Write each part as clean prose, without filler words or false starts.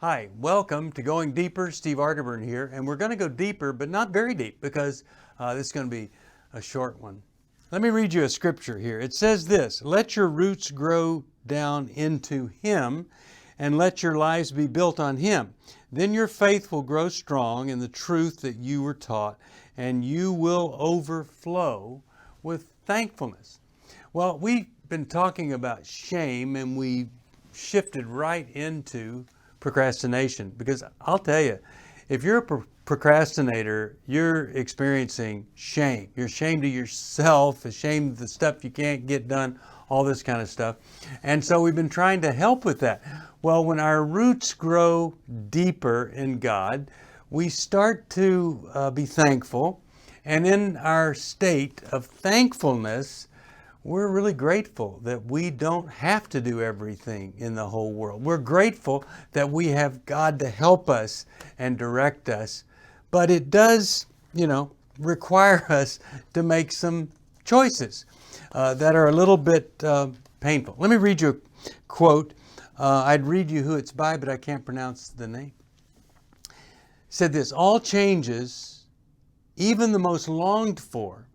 Hi, welcome to Going Deeper. Steve Arterburn here, and we're going to go deeper, but not very deep because this is going to be a short one. Let me read you a scripture here. It says this, "Let your roots grow down into Him, and let your lives be built on Him. Then your faith will grow strong in the truth that you were taught, and you will overflow with thankfulness." Well, we've been talking about shame, and we shifted right into procrastination, because I'll tell you, if you're a procrastinator, you're experiencing shame. You're ashamed of yourself, ashamed of the stuff you can't get done, all this kind of stuff. And so we've been trying to help with that. Well, when our roots grow deeper in God, we start to be thankful. And in our state of thankfulness, we're really grateful that we don't have to do everything in the whole world. We're grateful that we have God to help us and direct us. But it does, require us to make some choices that are a little bit painful. Let me read you a quote. I'd read you who it's by, but I can't pronounce the name. It said this, "All changes, even the most longed for,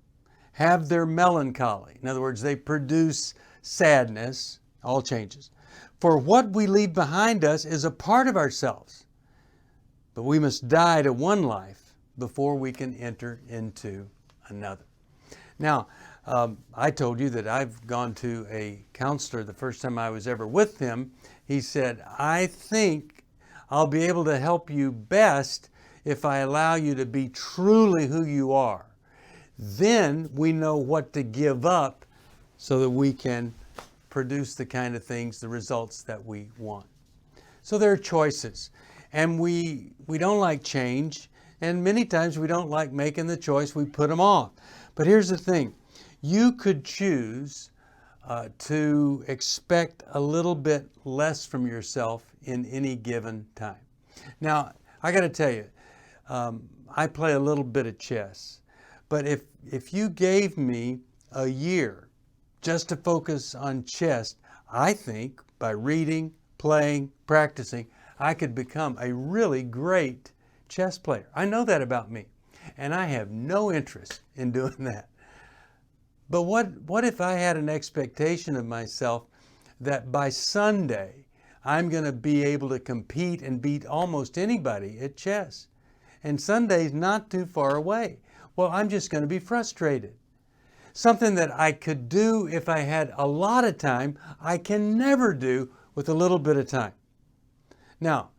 have their melancholy." In other words, they produce sadness, all changes. "For what we leave behind us is a part of ourselves. But we must die to one life before we can enter into another." Now, I told you that I've gone to a counselor the first time I was ever with him. He said, "I think I'll be able to help you best if I allow you to be truly who you are. Then we know what to give up so that we can produce the kind of things, the results that we want." So there are choices, and we don't like change, and many times we don't like making the choice, we put them off. But here's the thing, you could choose to expect a little bit less from yourself in any given time. Now, I got to tell you, I play a little bit of chess. But if you gave me a year just to focus on chess, I think by reading, playing, practicing, I could become a really great chess player. I know that about me, and I have no interest in doing that. But what if I had an expectation of myself that by Sunday I'm going to be able to compete and beat almost anybody at chess? And Sunday's not too far away. Well, I'm just going to be frustrated. Something that I could do if I had a lot of time, I can never do with a little bit of time. Now,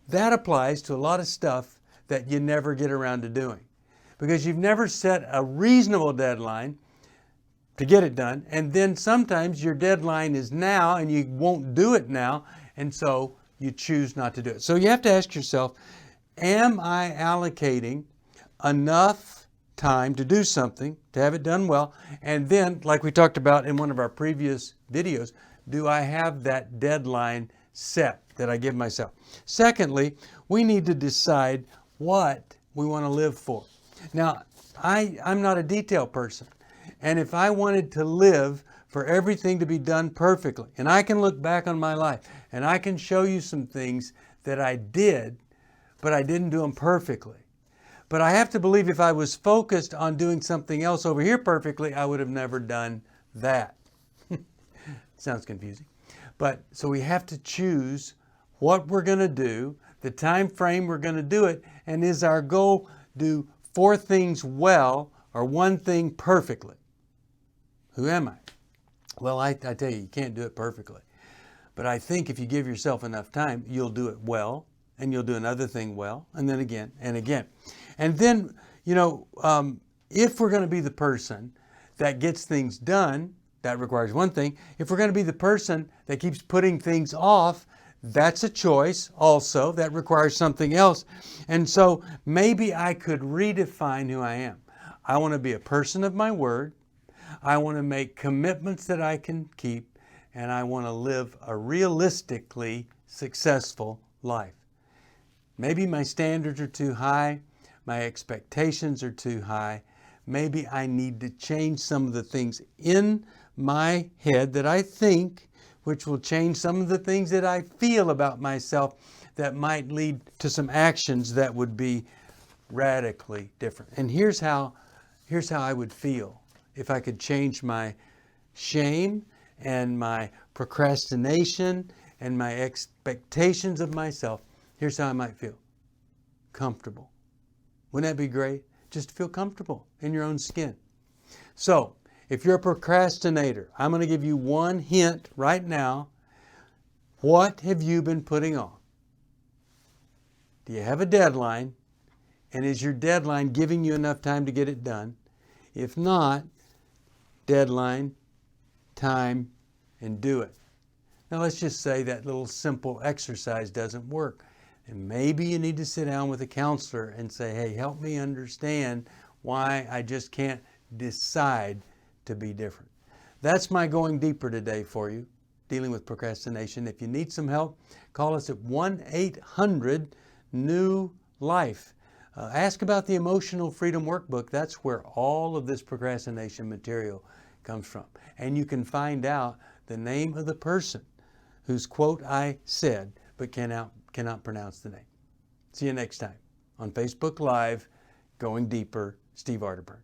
that applies to a lot of stuff that you never get around to doing, because you've never set a reasonable deadline to get it done, and then sometimes your deadline is now and you won't do it now, and so you choose not to do it. So you have to ask yourself, am I allocating enough time to do something, to have it done well? And then, like we talked about in one of our previous videos, do I have that deadline set that I give myself? Secondly, we need to decide what we want to live for. Now, I'm not a detail person. And if I wanted to live for everything to be done perfectly, and I can look back on my life and I can show you some things that I did, but I didn't do them perfectly. But I have to believe if I was focused on doing something else over here perfectly, I would have never done that. Sounds confusing. But so we have to choose what we're going to do, the time frame we're going to do it, and is our goal do 4 things well or 1 thing perfectly? Who am I? Well, I tell you can't do it perfectly. But I think if you give yourself enough time, you'll do it well, and you'll do another thing well, and then again and again. And then, if we're going to be the person that gets things done, that requires one thing. If we're going to be the person that keeps putting things off, that's a choice also. That requires something else. And so maybe I could redefine who I am. I want to be a person of my word. I want to make commitments that I can keep. And I want to live a realistically successful life. Maybe my standards are too high. My expectations are too high. Maybe I need to change some of the things in my head that I think which will change some of the things that I feel about myself that might lead to some actions that would be radically different. And here's how I would feel if I could change my shame and my procrastination and my expectations of myself. Here's how I might feel. Comfortable. Wouldn't that be great? Just feel comfortable in your own skin. So, if you're a procrastinator, I'm going to give you one hint right now. What have you been putting off? Do you have a deadline? And is your deadline giving you enough time to get it done? If not, deadline, time, and do it. Now let's just say that little simple exercise doesn't work. And maybe you need to sit down with a counselor and say, hey, help me understand why I just can't decide to be different. That's my going deeper today for you, dealing with procrastination. If you need some help, call us at 1-800-NEW-LIFE. Ask about the Emotional Freedom Workbook. That's where all of this procrastination material comes from. And you can find out the name of the person whose quote I said, but cannot pronounce the name. See you next time on Facebook Live, Going Deeper, Steve Arterburn.